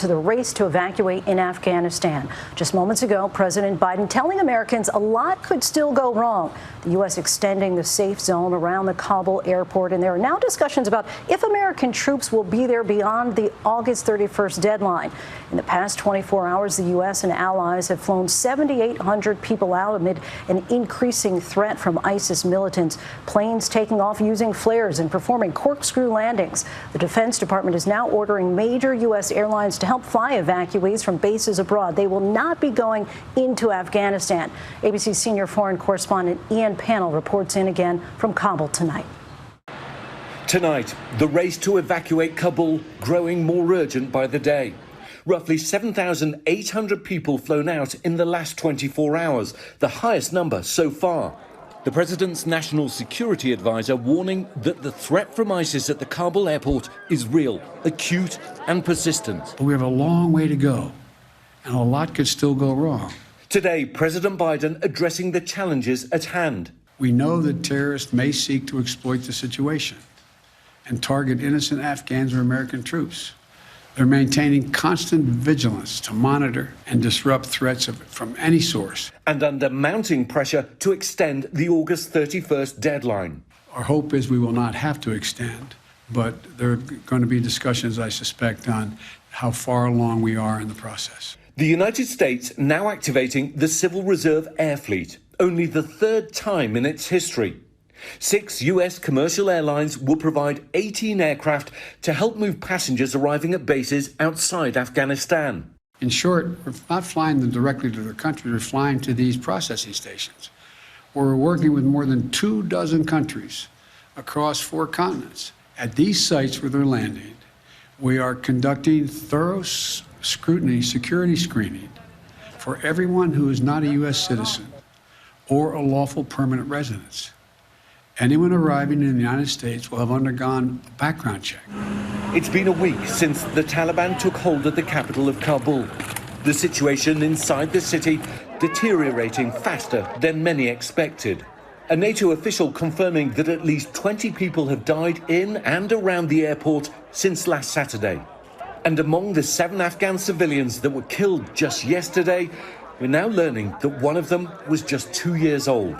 to the race to evacuate in Afghanistan. Just moments ago, President Biden telling Americans a lot could still go wrong. The U.S. extending the safe zone around the Kabul airport, and there are now discussions about if American troops will be there beyond the August 31st deadline. In the past 24 hours, the U.S. and allies have flown 7,800 people out amid an increasing threat from ISIS militants. Planes taking off using flares and performing corkscrew landings. The Defense Department is now ordering major U.S. airlines to help fly evacuees from bases abroad. They will not be going into Afghanistan. ABC senior foreign correspondent Ian Pannell reports in again from Kabul tonight. Tonight, the race to evacuate Kabul growing more urgent by the day. Roughly 7,800 people flown out in the last 24 hours, the highest number so far. The president's national security advisor warning that the threat from ISIS at the Kabul airport is real, acute and persistent. We have a long way to go, and a lot could still go wrong. Today, President Biden addressing the challenges at hand. We know that terrorists may seek to exploit the situation and target innocent Afghans or American troops. They're maintaining constant vigilance to monitor and disrupt threats from any source. And under mounting pressure to extend the August 31st deadline. Our hope is we will not have to extend, but there are going to be discussions, I suspect, on how far along we are in the process. The United States now activating the Civil Reserve Air Fleet, only the third time in its history. 6 U.S. commercial airlines will provide 18 aircraft to help move passengers arriving at bases outside Afghanistan. In short, we're not flying them directly to their country, we're flying to these processing stations, where we're working with more than 24 countries across 4 continents. At these sites where they're landing, we are conducting thorough scrutiny, security screening for everyone who is not a U.S. citizen or a lawful permanent resident. Anyone arriving in the United States will have undergone a background check. It's been a week since the Taliban took hold of the capital of Kabul. The situation inside the city deteriorating faster than many expected. A NATO official confirming that at least 20 people have died in and around the airport since last Saturday. And among the 7 Afghan civilians that were killed just yesterday, we're now learning that one of them was just 2 years old.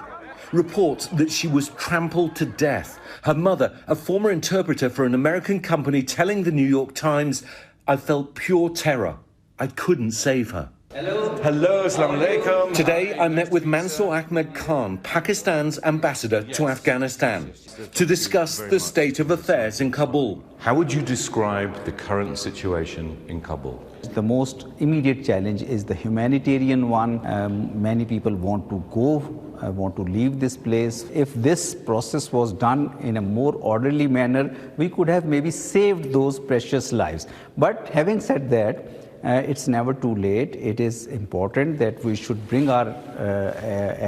Reports that she was trampled to death. Her mother, a former interpreter for an American company, telling the New York Times, "I felt pure terror. I couldn't save her." Hello, assalamu alaikum. Today, I met with Mansour Ahmed Khan, Pakistan's ambassador to Afghanistan, to discuss the state of affairs in Kabul. How would you describe the current situation in Kabul? The most immediate challenge is the humanitarian one. Many people want to go, want to leave this place. If this process was done in a more orderly manner, we could have maybe saved those precious lives. But having said that, it's never too late. It is important that we should bring our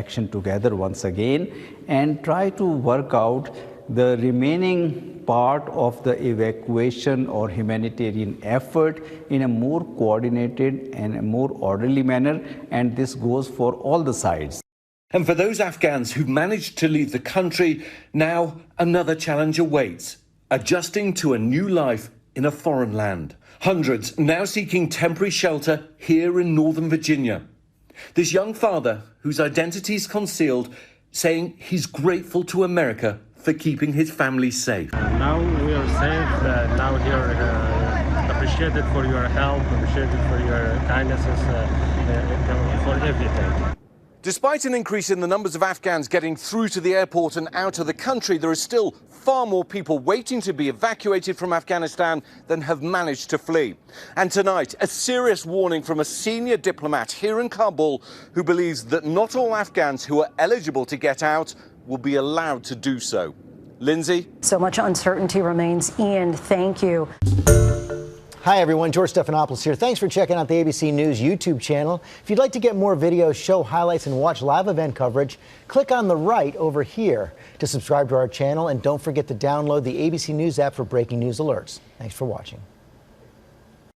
action together once again and try to work out the remaining part of the evacuation or humanitarian effort in a more coordinated and a more orderly manner, and this goes for all the sides. And for those Afghans who've managed to leave the country, now another challenge awaits, adjusting to a new life in a foreign land. Hundreds now seeking temporary shelter here in Northern Virginia. This young father, whose identity is concealed, saying he's grateful to America for keeping his family safe. Now we are safe. Now here, appreciated for your help, appreciated for your kindnesses, for everything. Despite an increase in the numbers of Afghans getting through to the airport and out of the country, there are still far more people waiting to be evacuated from Afghanistan than have managed to flee. And tonight, a serious warning from a senior diplomat here in Kabul who believes that not all Afghans who are eligible to get out will be allowed to do so. Lindsay? So much uncertainty remains. Ian, thank you. Hi, everyone. George Stephanopoulos here. Thanks for checking out the ABC News YouTube channel. If you'd like to get more videos, show highlights, and watch live event coverage, click on the right over here to subscribe to our channel. And don't forget to download the ABC News app for breaking news alerts. Thanks for watching.